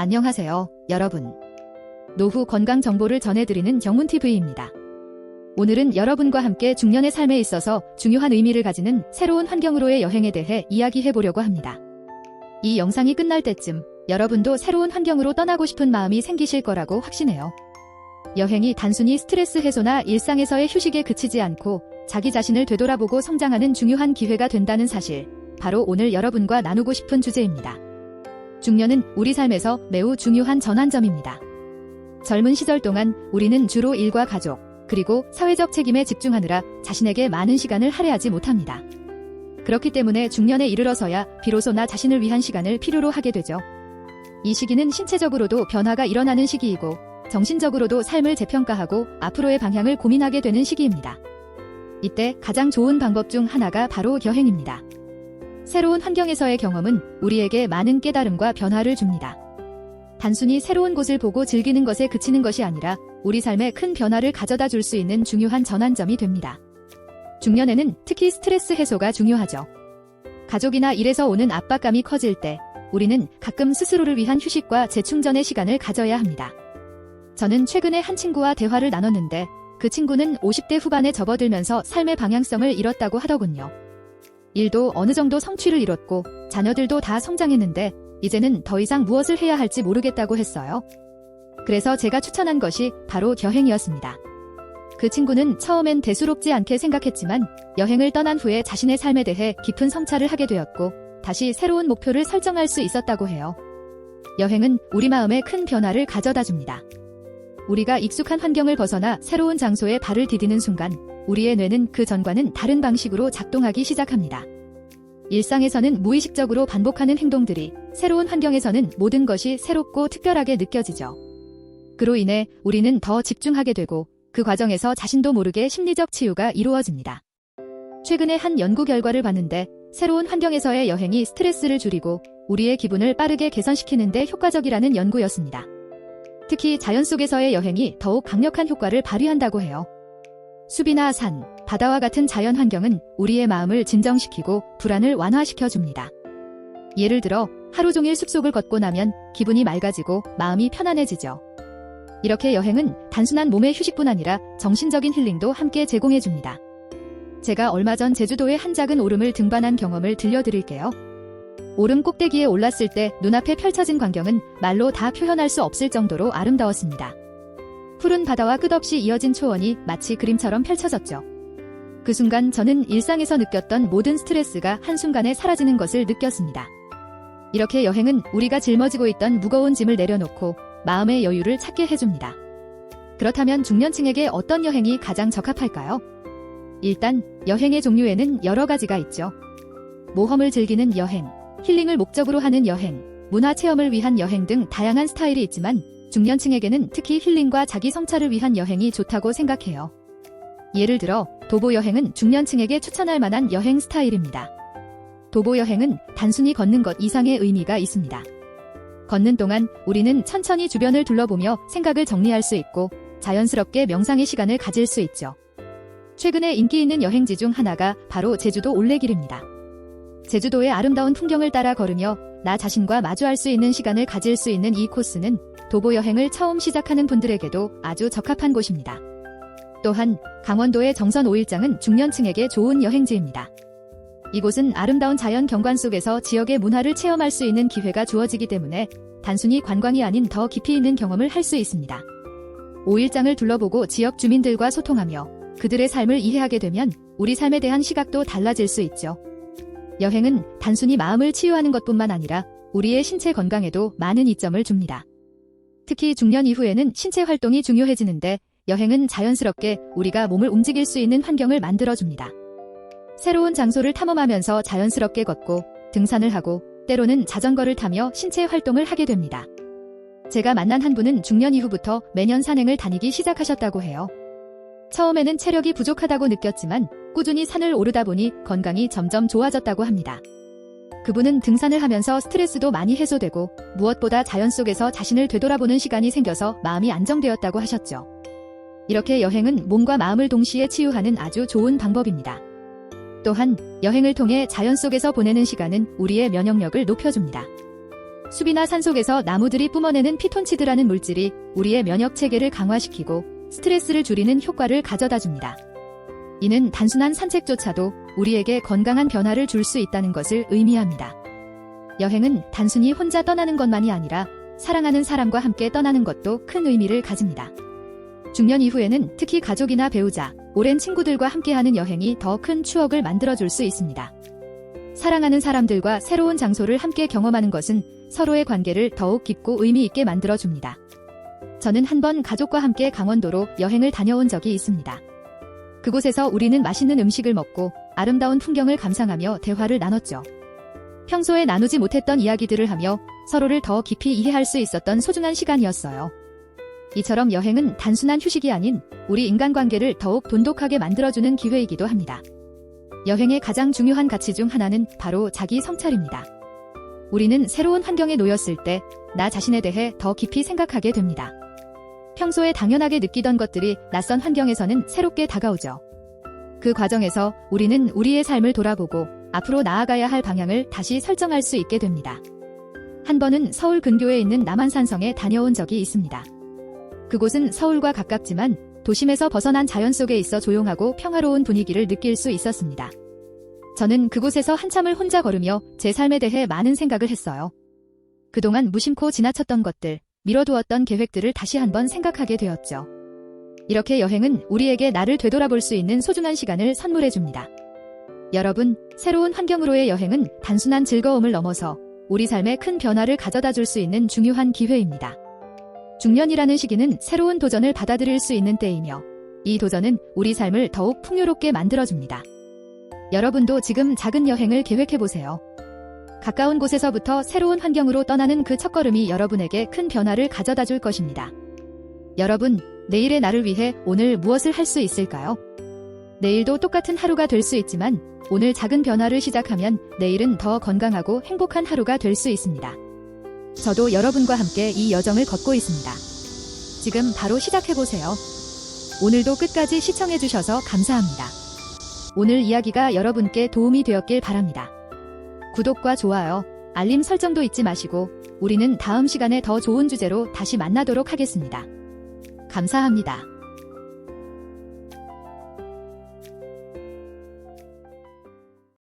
안녕하세요, 여러분. 노후 건강 정보를 전해드리는 정훈TV입니다. 오늘은 여러분과 함께 중년의 삶에 있어서 중요한 의미를 가지는 새로운 환경으로의 여행에 대해 이야기해보려고 합니다. 이 영상이 끝날 때쯤 여러분도 새로운 환경으로 떠나고 싶은 마음이 생기실 거라고 확신해요. 여행이 단순히 스트레스 해소나 일상에서의 휴식에 그치지 않고 자기 자신을 되돌아보고 성장하는 중요한 기회가 된다는 사실, 바로 오늘 여러분과 나누고 싶은 주제입니다. 중년은 우리 삶에서 매우 중요한 전환점입니다. 젊은 시절 동안 우리는 주로 일과 가족, 그리고 사회적 책임에 집중하느라 자신에게 많은 시간을 할애하지 못합니다. 그렇기 때문에 중년에 이르러서야 비로소 나 자신을 위한 시간을 필요로 하게 되죠. 이 시기는 신체적으로도 변화가 일어나는 시기이고 정신적으로도 삶을 재평가하고 앞으로의 방향을 고민하게 되는 시기입니다. 이때 가장 좋은 방법 중 하나가 바로 여행입니다. 새로운 환경에서의 경험은 우리에게 많은 깨달음과 변화를 줍니다. 단순히 새로운 곳을 보고 즐기는 것에 그치는 것이 아니라 우리 삶에 큰 변화를 가져다 줄 수 있는 중요한 전환점이 됩니다. 중년에는 특히 스트레스 해소가 중요하죠. 가족이나 일에서 오는 압박감이 커질 때 우리는 가끔 스스로를 위한 휴식과 재충전의 시간을 가져야 합니다. 저는 최근에 한 친구와 대화를 나눴는데 그 친구는 50대 후반에 접어들면서 삶의 방향성을 잃었다고 하더군요. 일도 어느 정도 성취를 이뤘고 자녀들도 다 성장했는데 이제는 더 이상 무엇을 해야 할지 모르겠다고 했어요. 그래서 제가 추천한 것이 바로 여행이었습니다. 그 친구는 처음엔 대수롭지 않게 생각했지만 여행을 떠난 후에 자신의 삶에 대해 깊은 성찰을 하게 되었고 다시 새로운 목표를 설정할 수 있었다고 해요. 여행은 우리 마음에 큰 변화를 가져다 줍니다. 우리가 익숙한 환경을 벗어나 새로운 장소에 발을 디디는 순간 우리의 뇌는 그 전과는 다른 방식으로 작동하기 시작합니다. 일상에서는 무의식적으로 반복하는 행동들이 새로운 환경에서는 모든 것이 새롭고 특별하게 느껴지죠. 그로 인해 우리는 더 집중하게 되고 그 과정에서 자신도 모르게 심리적 치유가 이루어집니다. 최근에 한 연구 결과를 봤는데 새로운 환경에서의 여행이 스트레스를 줄이고 우리의 기분을 빠르게 개선시키는 데 효과적이라는 연구였습니다. 특히 자연 속에서의 여행이 더욱 강력한 효과를 발휘한다고 해요. 숲이나 산, 바다와 같은 자연 환경은 우리의 마음을 진정시키고 불안을 완화시켜줍니다. 예를 들어 하루 종일 숲속을 걷고 나면 기분이 맑아지고 마음이 편안해지죠. 이렇게 여행은 단순한 몸의 휴식뿐 아니라 정신적인 힐링도 함께 제공해줍니다. 제가 얼마 전 제주도의 한 작은 오름을 등반한 경험을 들려드릴게요. 오름 꼭대기에 올랐을 때 눈앞에 펼쳐진 광경은 말로 다 표현할 수 없을 정도로 아름다웠습니다. 푸른 바다와 끝없이 이어진 초원이 마치 그림처럼 펼쳐졌죠. 그 순간 저는 일상에서 느꼈던 모든 스트레스가 한순간에 사라지는 것을 느꼈습니다. 이렇게 여행은 우리가 짊어지고 있던 무거운 짐을 내려놓고 마음의 여유를 찾게 해줍니다. 그렇다면 중년층에게 어떤 여행이 가장 적합할까요? 일단 여행의 종류에는 여러 가지가 있죠. 모험을 즐기는 여행, 힐링을 목적으로 하는 여행, 문화 체험을 위한 여행 등 다양한 스타일이 있지만 중년층에게는 특히 힐링과 자기 성찰을 위한 여행이 좋다고 생각해요. 예를 들어 도보 여행은 중년층에게 추천할 만한 여행 스타일입니다. 도보 여행은 단순히 걷는 것 이상의 의미가 있습니다. 걷는 동안 우리는 천천히 주변을 둘러보며 생각을 정리할 수 있고 자연스럽게 명상의 시간을 가질 수 있죠. 최근에 인기 있는 여행지 중 하나가 바로 제주도 올레길입니다. 제주도의 아름다운 풍경을 따라 걸으며 나 자신과 마주할 수 있는 시간을 가질 수 있는 이 코스는 도보 여행을 처음 시작하는 분들에게도 아주 적합한 곳입니다. 또한 강원도의 정선 5일장은 중년층에게 좋은 여행지입니다. 이곳은 아름다운 자연 경관 속에서 지역의 문화를 체험할 수 있는 기회가 주어지기 때문에 단순히 관광이 아닌 더 깊이 있는 경험을 할 수 있습니다. 5일장을 둘러보고 지역 주민들과 소통하며 그들의 삶을 이해하게 되면 우리 삶에 대한 시각도 달라질 수 있죠. 여행은 단순히 마음을 치유하는 것뿐만 아니라 우리의 신체 건강에도 많은 이점을 줍니다. 특히 중년 이후에는 신체 활동이 중요해지는데 여행은 자연스럽게 우리가 몸을 움직일 수 있는 환경을 만들어줍니다. 새로운 장소를 탐험하면서 자연스럽게 걷고 등산을 하고 때로는 자전거를 타며 신체 활동을 하게 됩니다. 제가 만난 한 분은 중년 이후부터 매년 산행을 다니기 시작하셨다고 해요. 처음에는 체력이 부족하다고 느꼈지만 꾸준히 산을 오르다 보니 건강이 점점 좋아졌다고 합니다. 그분은 등산을 하면서 스트레스도 많이 해소되고 무엇보다 자연 속에서 자신을 되돌아보는 시간이 생겨서 마음이 안정되었다고 하셨죠. 이렇게 여행은 몸과 마음을 동시에 치유하는 아주 좋은 방법입니다. 또한 여행을 통해 자연 속에서 보내는 시간은 우리의 면역력을 높여줍니다. 숲이나 산속에서 나무들이 뿜어내는 피톤치드라는 물질이 우리의 면역 체계를 강화시키고 스트레스를 줄이는 효과를 가져다 줍니다. 이는 단순한 산책조차도 우리에게 건강한 변화를 줄 수 있다는 것을 의미합니다. 여행은 단순히 혼자 떠나는 것만이 아니라 사랑하는 사람과 함께 떠나는 것도 큰 의미를 가집니다. 중년 이후에는 특히 가족이나 배우자, 오랜 친구들과 함께하는 여행이 더 큰 추억을 만들어줄 수 있습니다. 사랑하는 사람들과 새로운 장소를 함께 경험하는 것은 서로의 관계를 더욱 깊고 의미 있게 만들어줍니다. 저는 한 번 가족과 함께 강원도로 여행을 다녀온 적이 있습니다. 그곳에서 우리는 맛있는 음식을 먹고 아름다운 풍경을 감상하며 대화를 나눴죠. 평소에 나누지 못했던 이야기들을 하며 서로를 더 깊이 이해할 수 있었던 소중한 시간이었어요. 이처럼 여행은 단순한 휴식이 아닌 우리 인간관계를 더욱 돈독하게 만들어주는 기회이기도 합니다. 여행의 가장 중요한 가치 중 하나는 바로 자기 성찰입니다. 우리는 새로운 환경에 놓였을 때 나 자신에 대해 더 깊이 생각하게 됩니다. 평소에 당연하게 느끼던 것들이 낯선 환경에서는 새롭게 다가오죠. 그 과정에서 우리는 우리의 삶을 돌아보고 앞으로 나아가야 할 방향을 다시 설정할 수 있게 됩니다. 한 번은 서울 근교에 있는 남한산성에 다녀온 적이 있습니다. 그곳은 서울과 가깝지만 도심에서 벗어난 자연 속에 있어 조용하고 평화로운 분위기를 느낄 수 있었습니다. 저는 그곳에서 한참을 혼자 걸으며 제 삶에 대해 많은 생각을 했어요. 그동안 무심코 지나쳤던 것들, 미뤄두었던 계획들을 다시 한번 생각하게 되었죠. 이렇게 여행은 우리에게 나를 되돌아볼 수 있는 소중한 시간을 선물해줍니다. 여러분, 새로운 환경으로의 여행은 단순한 즐거움을 넘어서 우리 삶에 큰 변화를 가져다 줄 수 있는 중요한 기회입니다. 중년이라는 시기는 새로운 도전을 받아들일 수 있는 때이며 이 도전은 우리 삶을 더욱 풍요롭게 만들어줍니다. 여러분도 지금 작은 여행을 계획해보세요. 가까운 곳에서부터 새로운 환경으로 떠나는 그 첫걸음이 여러분에게 큰 변화를 가져다 줄 것입니다. 여러분, 내일의 나를 위해 오늘 무엇을 할 수 있을까요? 내일도 똑같은 하루가 될 수 있지만 오늘 작은 변화를 시작하면 내일은 더 건강하고 행복한 하루가 될 수 있습니다. 저도 여러분과 함께 이 여정을 걷고 있습니다. 지금 바로 시작해보세요. 오늘도 끝까지 시청해주셔서 감사합니다. 오늘 이야기가 여러분께 도움이 되었길 바랍니다. 구독과 좋아요, 알림 설정도 잊지 마시고 우리는 다음 시간에 더 좋은 주제로 다시 만나도록 하겠습니다. 감사합니다.